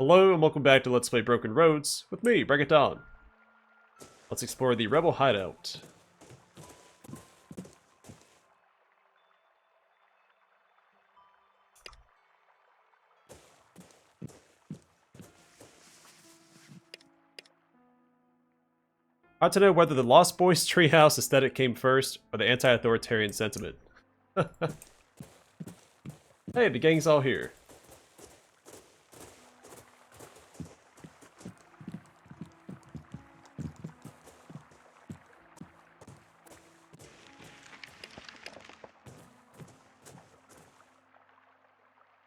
Hello and welcome back to Let's Play Broken Roads with me, Bring It Down. Let's explore the rebel hideout. Hard to know whether the Lost Boys treehouse aesthetic came first or the anti-authoritarian sentiment. Hey, the gang's all here.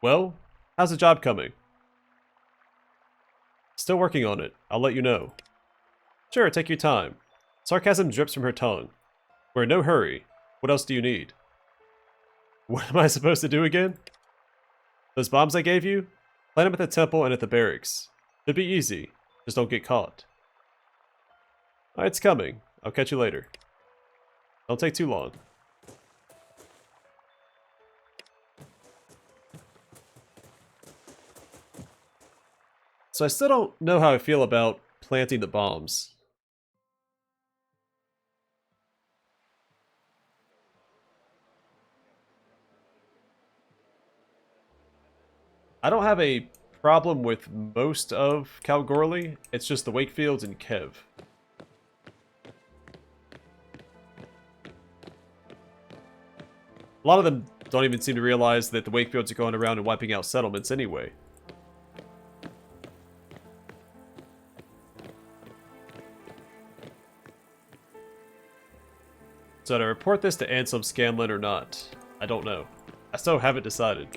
Well, how's the job coming? Still working on it. I'll let you know. Sure, take your time. Sarcasm drips from her tongue. We're in no hurry. What else do you need? What am I supposed to do again? Those bombs I gave you? Plant them at the temple and at the barracks. Should be easy. Just don't get caught. Alright, it's coming. I'll catch you later. Don't take too long. So I still don't know how I feel about planting the bombs. I don't have a problem with most of Kalgoorlie. It's just the Wakefields and Kev. A lot of them don't even seem to realize that the Wakefields are going around and wiping out settlements anyway. So to report this to Anselm Scanlon or not, I don't know. I still haven't decided.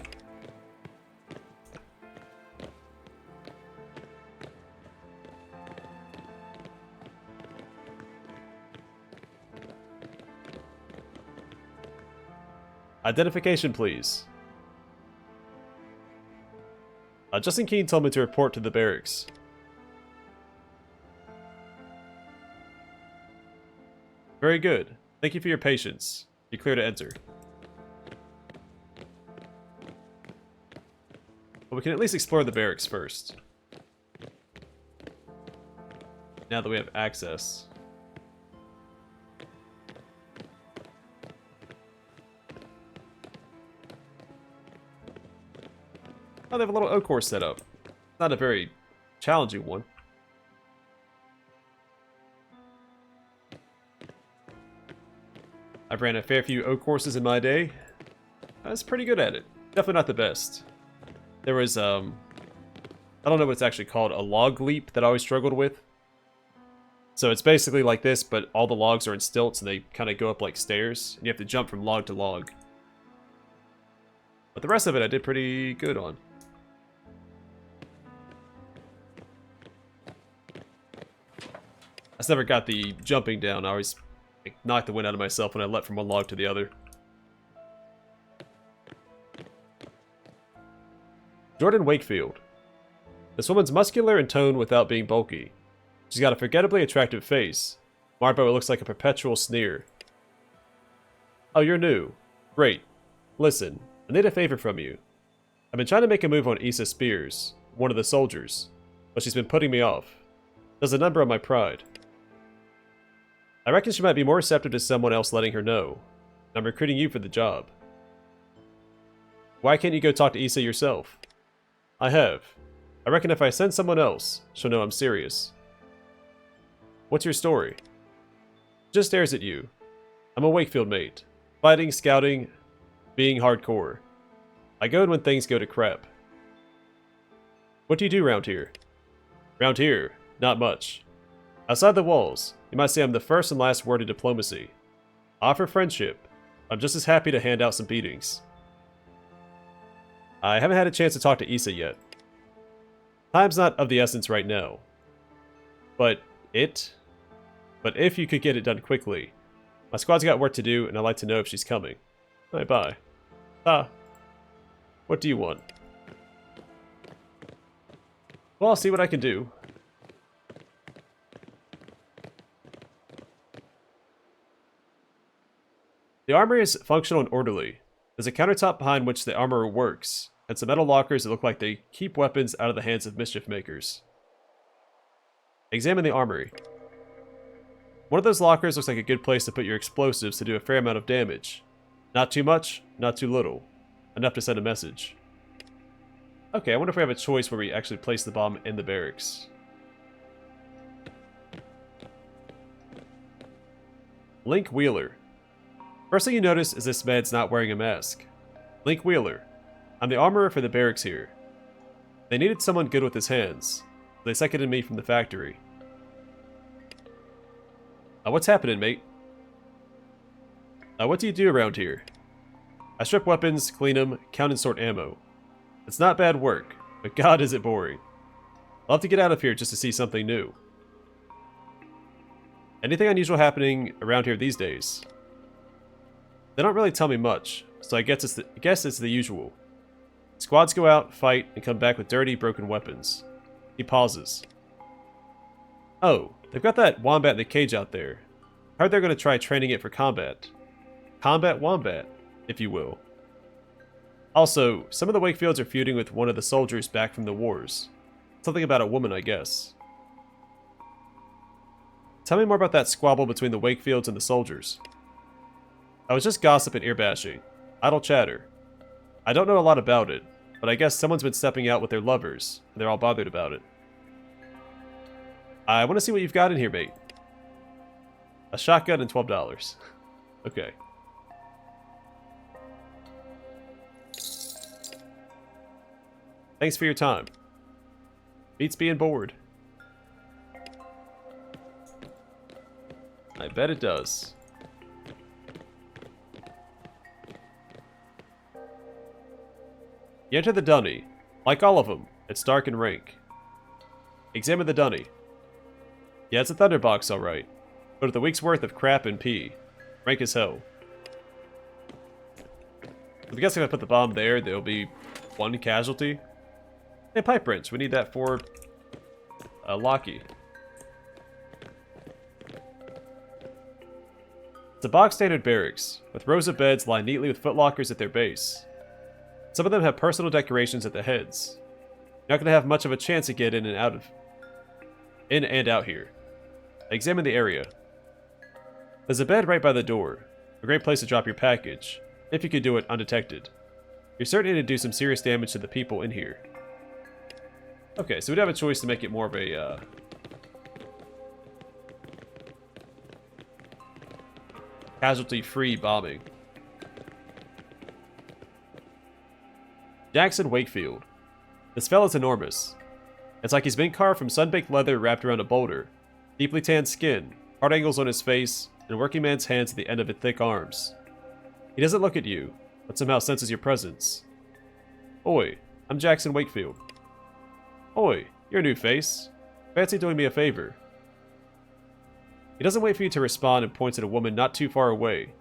Identification, please. Justin Keene told me to report to the barracks. Very good. Thank you for your patience. You're clear to enter. But we can at least explore the barracks first. Now that we have access. Oh, they have a little oak course set up. Not a very challenging one. I've ran a fair few oak courses in my day. I was pretty good at it. Definitely not the best. There was, I don't know what it's actually called, a log leap that I always struggled with. So it's basically like this, but all the logs are in stilts and they kind of go up like stairs. And you have to jump from log to log. But the rest of it I did pretty good on. I just never got the jumping down. I always knocked the wind out of myself when I leapt from one log to the other. Jordan Wakefield. This woman's muscular and toned without being bulky. She's got a forgettably attractive face, marred by what looks like a perpetual sneer. Oh, you're new. Great. Listen, I need a favor from you. I've been trying to make a move on Issa Spears, one of the soldiers, but she's been putting me off. Does a number on my pride. I reckon she might be more receptive to someone else letting her know. I'm recruiting you for the job. Why can't you go talk to Issa yourself? I have. I reckon if I send someone else, she'll know I'm serious. What's your story? Just stares at you. I'm a Wakefield mate. Fighting, scouting, being hardcore. I go in when things go to crap. What do you do round here? Round here, not much. Outside the walls, you might say I'm the first and last word of diplomacy. I offer friendship. I'm just as happy to hand out some beatings. I haven't had a chance to talk to Issa yet. Time's not of the essence right now. But if you could get it done quickly. My squad's got work to do, and I'd like to know if she's coming. Bye-bye. What do you want? Well, I'll see what I can do. The armory is functional and orderly. There's a countertop behind which the armorer works. and some metal lockers that look like they keep weapons out of the hands of mischief makers. Examine the armory. One of those lockers looks like a good place to put your explosives to do a fair amount of damage. Not too much, not too little. Enough to send a message. Okay, I wonder if we have a choice where we actually place the bomb in the barracks. Link Wheeler. First thing you notice is this man's not wearing a mask. Link Wheeler. I'm the armorer for the barracks here. They needed someone good with his hands. They seconded me from the factory. What's happening, mate? What do you do around here? I strip weapons, clean them, count and sort ammo. It's not bad work, but god is it boring. I'll have to get out of here just to see something new. Anything unusual happening around here these days? They don't really tell me much, so I guess it's the usual. Squads go out, fight, and come back with dirty, broken weapons. He pauses. Oh, they've got that wombat in the cage out there. I heard they're going to try training it for combat. Combat wombat, if you will. Also, some of the Wakefields are feuding with one of the soldiers back from the wars. Something about a woman, I guess. Tell me more about that squabble between the Wakefields and the soldiers. I was just gossip and ear-bashing. Idle chatter. I don't know a lot about it, but I guess someone's been stepping out with their lovers, and they're all bothered about it. I want to see what you've got in here, mate. A shotgun and $12. Okay. Thanks for your time. Beats being bored. I bet it does. You enter the dunny. Like all of them, it's dark and rank. Examine the dunny. Yeah, it's a thunderbox, alright. But with a week's worth of crap and pee. Rank as hell. I'm guessing if I put the bomb there, there'll be one casualty. Hey, pipe wrench. We need that for Locky. It's a box standard barracks, with rows of beds lined neatly with footlockers at their base. Some of them have personal decorations at the heads. You're not going to have much of a chance to get in and out here. Examine the area. There's a bed right by the door. A great place to drop your package, if you could do it undetected. You're certain to do some serious damage to the people in here. Okay, so we'd have a choice to make it more of a, casualty-free bombing. Jackson Wakefield. This fella's enormous. It's like he's been carved from sun-baked leather wrapped around a boulder, deeply tanned skin, hard angles on his face, and a working man's hands at the end of his thick arms. He doesn't look at you, but somehow senses your presence. Oi, I'm Jackson Wakefield. Oi, you're a new face. Fancy doing me a favor. He doesn't wait for you to respond and points at a woman not too far away.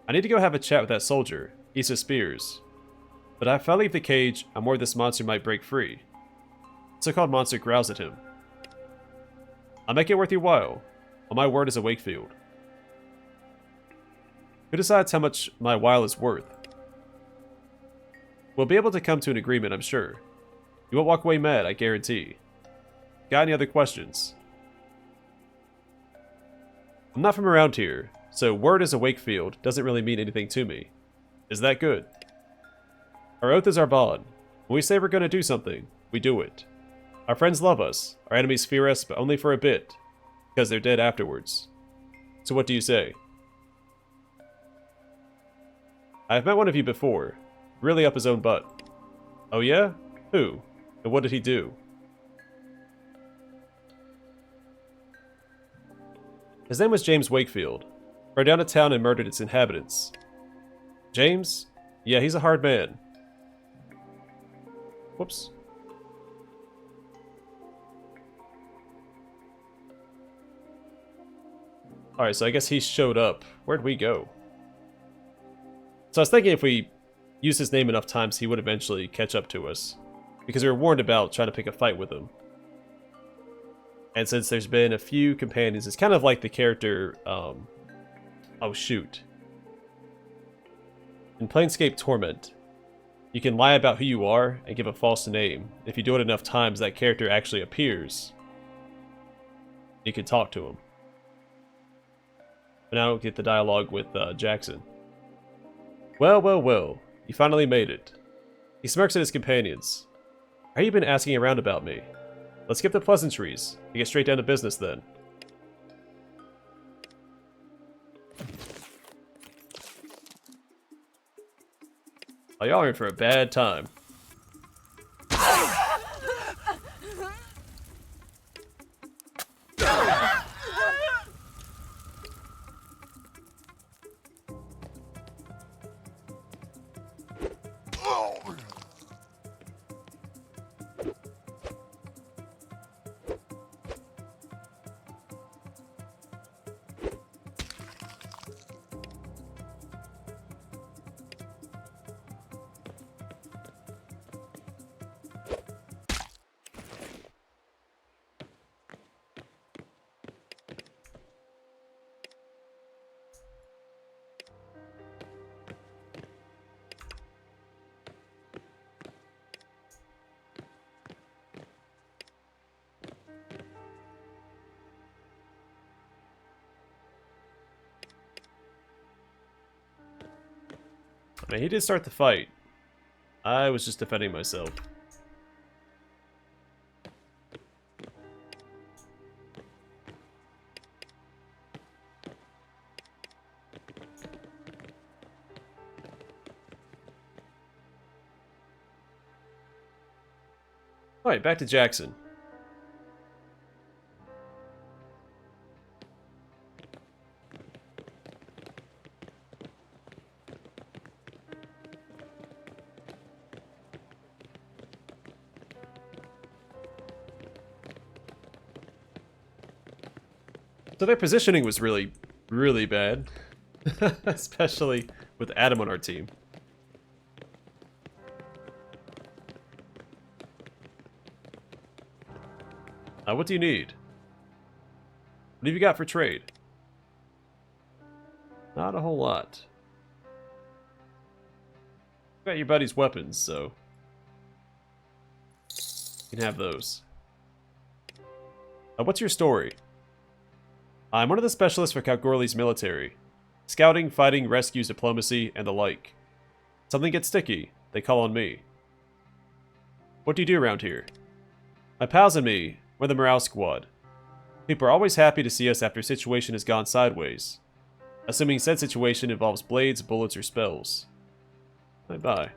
I need to go have a chat with that soldier, Issa Spears. But if I leave the cage, I'm worried this monster might break free. The so-called monster growls at him. I'll make it worth your while, on my word as a Wakefield. Who decides how much my while is worth? We'll be able to come to an agreement, I'm sure. You won't walk away mad, I guarantee. Got any other questions? I'm not from around here, so word as a Wakefield doesn't really mean anything to me. Is that good? Our oath is our bond. When we say we're going to do something, we do it. Our friends love us, our enemies fear us, but only for a bit, because they're dead afterwards. So what do you say? I've met one of you before, really up his own butt. Oh yeah? Who? And what did he do? His name was James Wakefield. Rode down to town and murdered its inhabitants. James? Yeah, he's a hard man. Whoops. Alright, so I guess he showed up. Where'd we go? So I was thinking if we used his name enough times, he would eventually catch up to us. Because we were warned about trying to pick a fight with him. And since there's been a few companions, it's kind of like the character, oh shoot. In Planescape Torment. You can lie about who you are and give a false name. If you do it enough times, that character actually appears. You can talk to him. But now I don't get the dialogue with Jackson. Well, well, well. You finally made it. He smirks at his companions. How you been asking around about me? Let's skip the pleasantries and get straight down to business then. Oh, y'all are in for a bad time. I mean, he did start the fight. I was just defending myself. Alright, back to Jackson. So their positioning was really, really bad. Especially with Adam on our team. What do you need? What have you got for trade? Not a whole lot. Got your buddy's weapons, so you can have those. What's your story? I'm one of the specialists for Kalgoorlie's military. Scouting, fighting, rescues, diplomacy, and the like. Something gets sticky, they call on me. What do you do around here? My pals and me, we're the morale squad. People are always happy to see us after a situation has gone sideways. Assuming said situation involves blades, bullets, or spells. Bye-bye.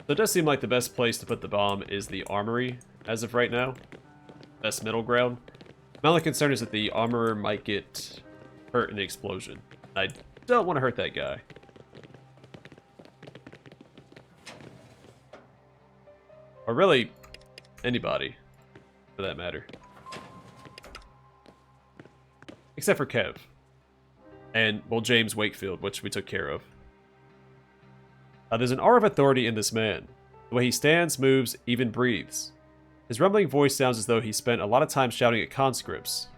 So it does seem like the best place to put the bomb is the armory, as of right now. Best middle ground. My only concern is that the armorer might get hurt in the explosion. I don't want to hurt that guy. Or really, anybody, for that matter. Except for Kev. And, well, James Wakefield, which we took care of. There's an aura of authority in this man. The way he stands, moves, even breathes. His rumbling voice sounds as though he spent a lot of time shouting at conscripts.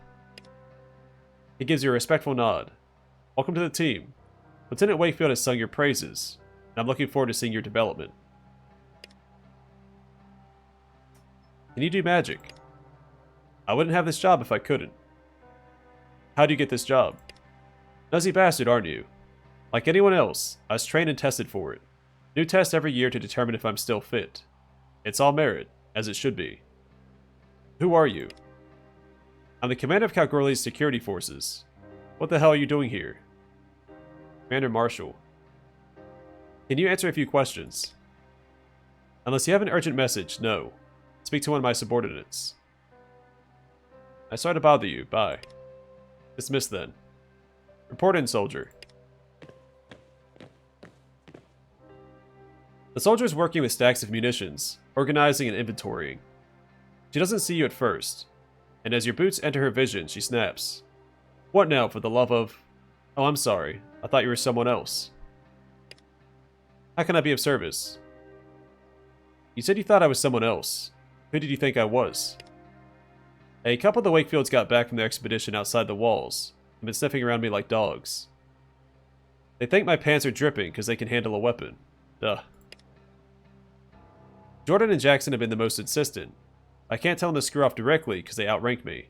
He gives you a respectful nod. Welcome to the team. Lieutenant Wakefield has sung your praises, and I'm looking forward to seeing your development. Can you do magic? I wouldn't have this job if I couldn't. How do you get this job? Nuzzy bastard, aren't you? Like anyone else, I was trained and tested for it. New tests every year to determine if I'm still fit. It's all merit, as it should be. Who are you? I'm the commander of Kalgoorlie's security forces. What the hell are you doing here? Commander Marshall. Can you answer a few questions? Unless you have an urgent message, no. Speak to one of my subordinates. I sorry to bother you. Bye. Dismissed then. Report in, soldier. The soldier is working with stacks of munitions, organizing and inventorying. She doesn't see you at first, and as your boots enter her vision, she snaps. What now, for the love of... Oh, I'm sorry. I thought you were someone else. How can I be of service? You said you thought I was someone else. Who did you think I was? A couple of the Wakefields got back from their expedition outside the walls. and been sniffing around me like dogs. They think my pants are dripping because they can handle a weapon. Duh. Jordan and Jackson have been the most insistent. I can't tell them to screw off directly because they outrank me.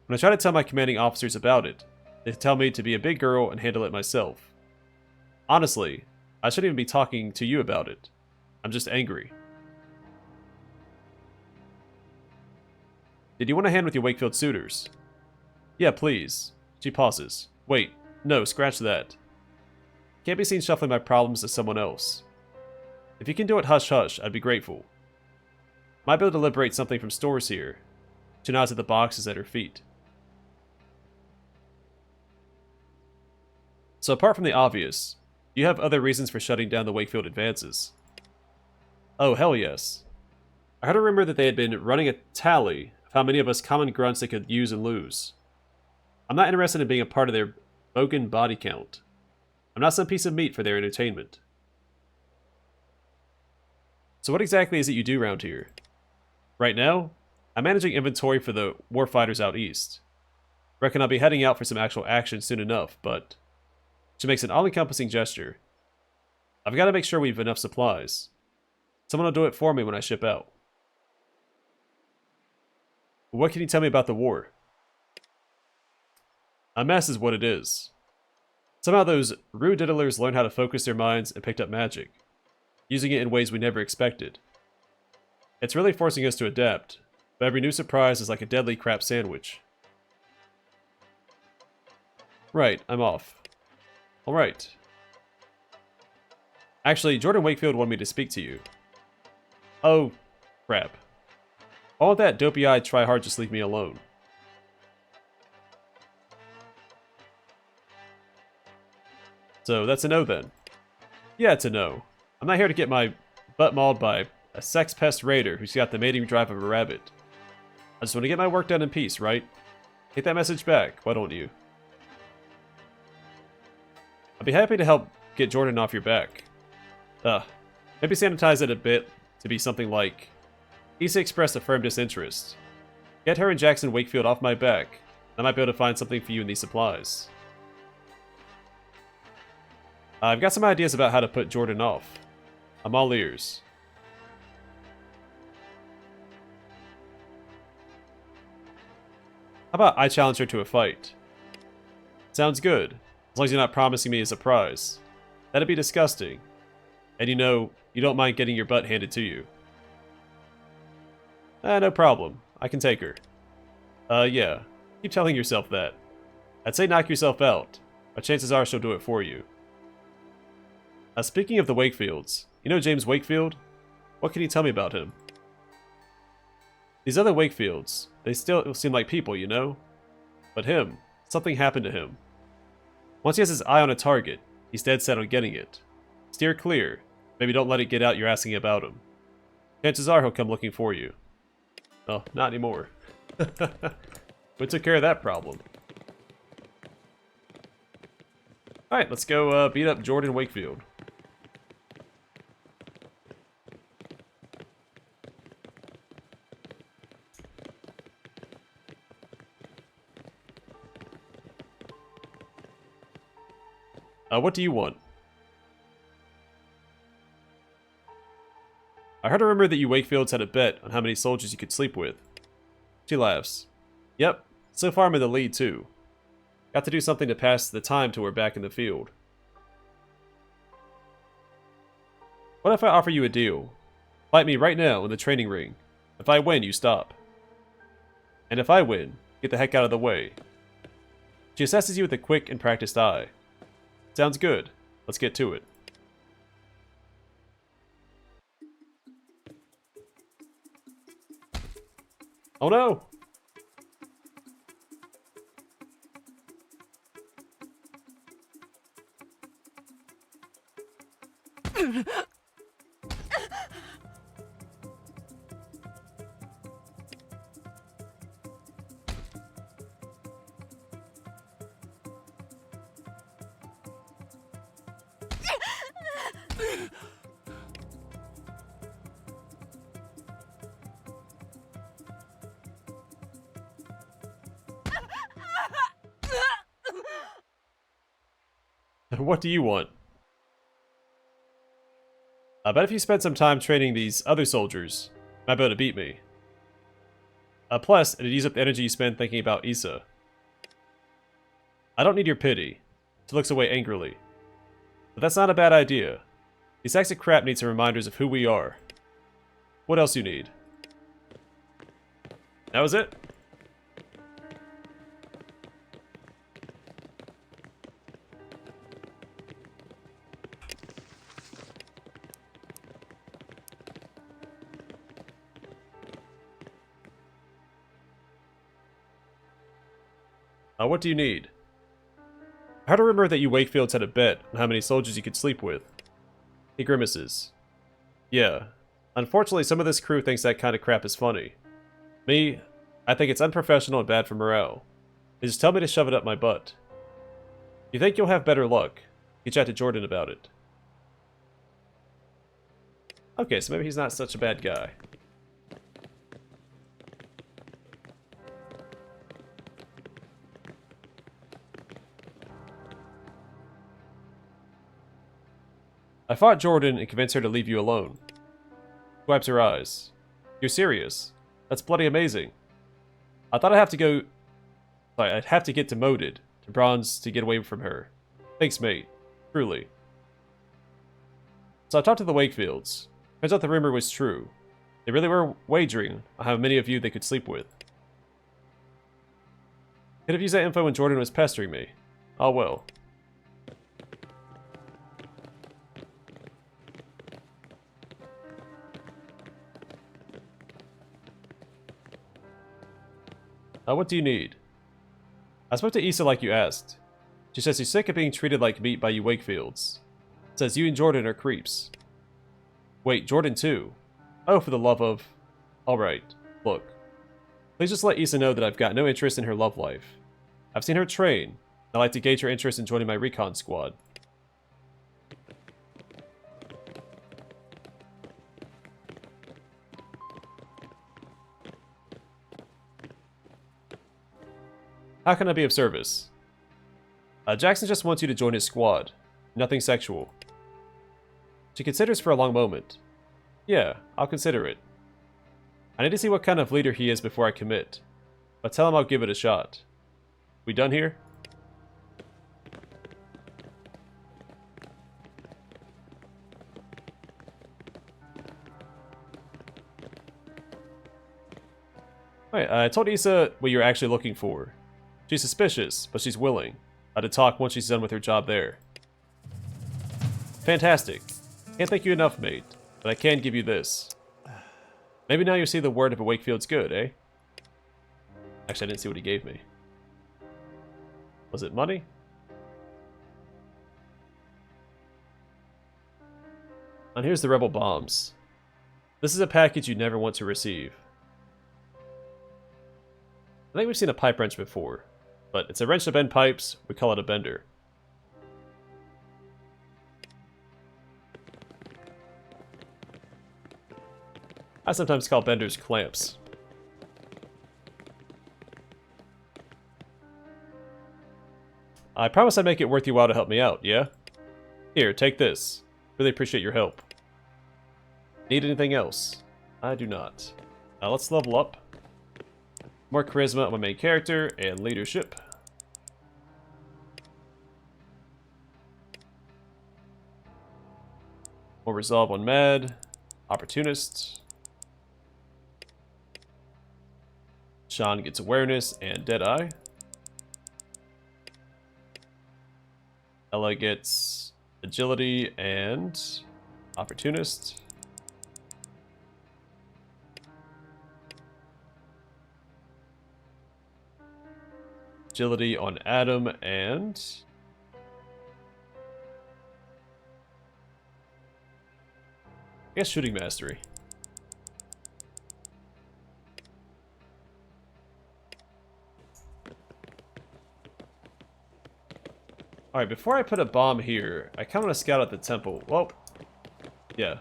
When I try to tell my commanding officers about it, they tell me to be a big girl and handle it myself. Honestly, I shouldn't even be talking to you about it. I'm just angry. Did you want a hand with your Wakefield suitors? Yeah, please. She pauses. Wait, no, scratch that. Can't be seen shuffling my problems to someone else. If you can do it hush-hush, I'd be grateful. Might be able to liberate something from stores here. She nods at the boxes at her feet. So apart from the obvious, do you have other reasons for shutting down the Wakefield advances? Oh, hell yes. I heard a rumor that they had been running a tally of how many of us common grunts they could use and lose. I'm not interested in being a part of their bogan body count. I'm not some piece of meat for their entertainment. So what exactly is it you do around here? Right now, I'm managing inventory for the warfighters out east. Reckon I'll be heading out for some actual action soon enough, but... She makes an all-encompassing gesture. I've got to make sure we have enough supplies. Someone will do it for me when I ship out. What can you tell me about the war? A mess is what it is. Somehow those rude diddlers learned how to focus their minds and picked up magic, using it in ways we never expected. It's really forcing us to adapt, but every new surprise is like a deadly crap sandwich. Right, I'm off. Alright. Actually, Jordan Wakefield wanted me to speak to you. Oh, crap. All that dopey-eyed try-hard just leave me alone. So, that's a no then. Yeah, it's a no. I'm not here to get my butt mauled by a sex pest raider who's got the mating drive of a rabbit. I just want to get my work done in peace, right? Take that message back, why don't you? I'd be happy to help get Jordan off your back. Maybe sanitize it a bit to be something like, Issa expressed a firm disinterest. Get her and Jackson Wakefield off my back. I might be able to find something for you in these supplies. I've got some ideas about how to put Jordan off. I'm all ears. How about I challenge her to a fight? Sounds good. As long as you're not promising me a surprise. That'd be disgusting. And you know, you don't mind getting your butt handed to you. No problem. I can take her. Yeah. Keep telling yourself that. I'd say knock yourself out, but chances are she'll do it for you. Speaking of the Wakefields, you know James Wakefield? What can you tell me about him? These other Wakefields, they still seem like people, you know? But him, something happened to him. Once he has his eye on a target, he's dead set on getting it. Steer clear. Maybe don't let it get out you're asking about him. Chances are he'll come looking for you. Oh, not anymore. We took care of that problem. Alright, let's go beat up Jordan Wakefield. What do you want? I heard a rumor that you Wakefields had a bet on how many soldiers you could sleep with. She laughs. Yep, so far I'm in the lead too. Got to do something to pass the time till we're back in the field. What if I offer you a deal? Fight me right now in the training ring. If I win, you stop. And if I win, get the heck out of the way. She assesses you with a quick and practiced eye. Sounds good. Let's get to it. Oh no! What do you want? I bet if you spend some time training these other soldiers, you might be able to beat me. Plus, it'd use up the energy you spend thinking about Issa. I don't need your pity. She looks away angrily. But that's not a bad idea. These sacks of crap need some reminders of who we are. What else you need? That was it? What do you need? I heard a rumor that you Wakefields had a bet on how many soldiers you could sleep with. He grimaces. Yeah. Unfortunately, some of this crew thinks that kind of crap is funny. Me, I think it's unprofessional and bad for morale. They just tell me to shove it up my butt. You think you'll have better luck? You chat to Jordan about it. Okay, so maybe he's not such a bad guy. I fought Jordan and convinced her to leave you alone. She wipes her eyes. You're serious? That's bloody amazing. I thought I'd have to get demoted to bronze to get away from her. Thanks, mate. Truly. So I talked to the Wakefields. Turns out the rumor was true. They really were wagering on how many of you they could sleep with. Could have used that info when Jordan was pestering me. Oh well. What do you need? I spoke to Issa like you asked. She says she's sick of being treated like meat by you Wakefields. Says you and Jordan are creeps. Wait, Jordan too? Oh, for the love of... Alright, look. Please just let Issa know that I've got no interest in her love life. I've seen her train, and I'd like to gauge her interest in joining my recon squad. How can I be of service? Jackson just wants you to join his squad. Nothing sexual. She considers for a long moment. Yeah, I'll consider it. I need to see what kind of leader he is before I commit. But tell him I'll give it a shot. We done here? Alright, I told Issa what you're actually looking for. She's suspicious, but she's willing to talk once she's done with her job there. Fantastic. Can't thank you enough, mate, but I can give you this. Maybe now you see the word of a Wakefield's good, eh? Actually, I didn't see what he gave me. Was it money? And here's the rebel bombs. This is a package you never want to receive. I think we've seen a pipe wrench before, but it's a wrench to bend pipes, we call it a bender. I sometimes call benders clamps. I promise I'd make it worth your while to help me out, yeah? Here, take this. Really appreciate your help. Need anything else? I do not. Now let's level up. More charisma on my main character, and leadership. More resolve on Mad. Opportunist. Sean gets awareness and Deadeye. Ella gets agility and opportunist. Agility on Adam and... I guess shooting mastery. Alright, before I put a bomb here, I kind of want to scout out the temple. Well, yeah.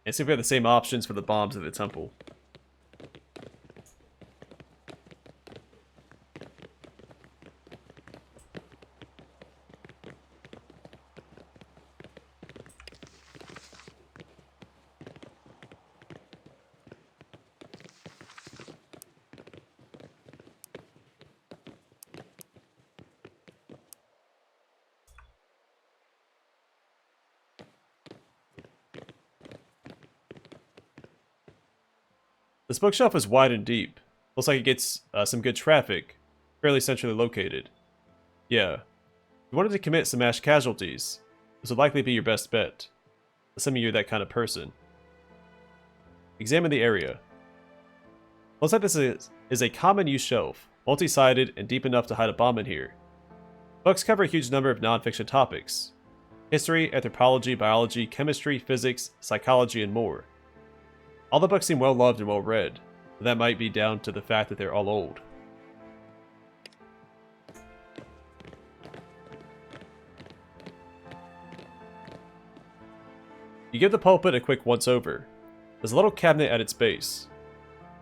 And see if we have the same options for the bombs at the temple. This bookshelf is wide and deep. Looks like it gets some good traffic. Fairly centrally located. Yeah. If you wanted to commit some mass casualties, this would likely be your best bet. Assuming you're that kind of person. Examine the area. Looks like this is a common use shelf, multi-sided and deep enough to hide a bomb in here. Books cover a huge number of non-fiction topics. History, anthropology, biology, chemistry, physics, psychology, and more. All the books seem well loved and well read, but that might be down to the fact that they're all old. You give the pulpit a quick once-over. There's a little cabinet at its base.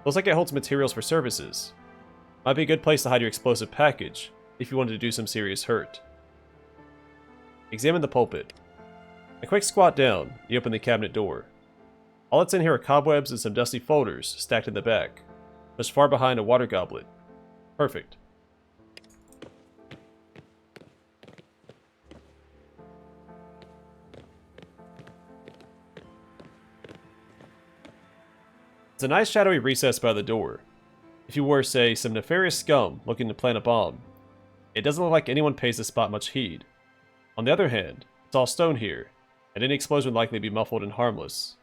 Looks like it holds materials for services. Might be a good place to hide your explosive package, if you wanted to do some serious hurt. Examine the pulpit. A quick squat down, you open the cabinet door. All that's in here are cobwebs and some dusty folders stacked in the back, pushed far behind a water goblet. Perfect. It's a nice shadowy recess by the door. If you were, say, some nefarious scum looking to plant a bomb, it doesn't look like anyone pays the spot much heed. On the other hand, it's all stone here, and any explosion would likely be muffled and harmless.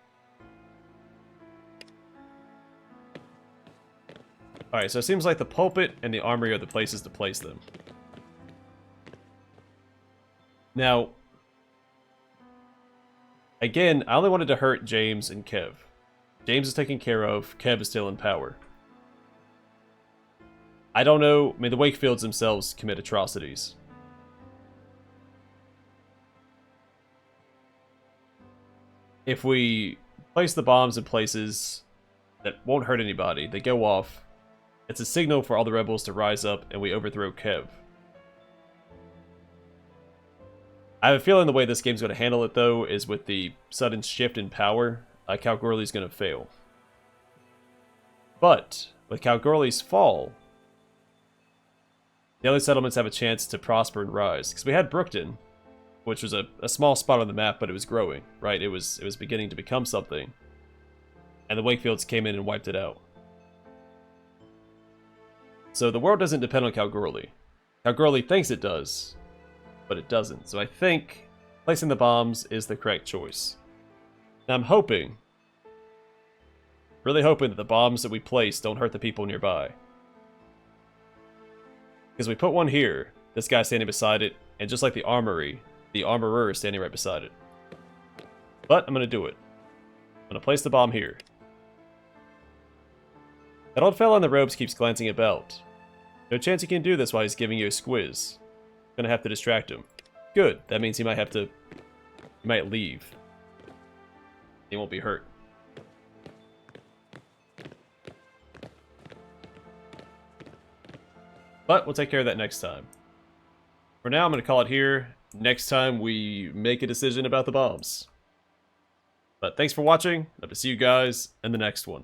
Alright, so it seems like the pulpit and the armory are the places to place them. Now, again, I only wanted to hurt James and Kev. James is taken care of, Kev is still in power. I don't know, I mean, the Wakefields themselves commit atrocities. If we place the bombs in places that won't hurt anybody, they go off, it's a signal for all the rebels to rise up and we overthrow Kev. I have a feeling the way this game's going to handle it, though, is with the sudden shift in power. Kalgoorlie's going to fail. But with Kalgoorlie's fall, the other settlements have a chance to prosper and rise. Because we had Brookton, which was a small spot on the map, but it was growing, right? It was beginning to become something. And the Wakefields came in and wiped it out. So the world doesn't depend on Kalgoorlie. Kalgoorlie thinks it does, but it doesn't. So I think placing the bombs is the correct choice. Now I'm hoping, really hoping that the bombs that we place don't hurt the people nearby. Because we put one here, this guy's standing beside it, and just like the armory, the armorer is standing right beside it. But I'm going to do it. I'm going to place the bomb here. That old fella in the robes keeps glancing about. No chance he can do this while he's giving you a squiz. Gonna have to distract him. Good, that means he might leave. He won't be hurt. But we'll take care of that next time. For now, I'm going to call it here. Next time, we make a decision about the bombs. But thanks for watching. Hope to see you guys in the next one.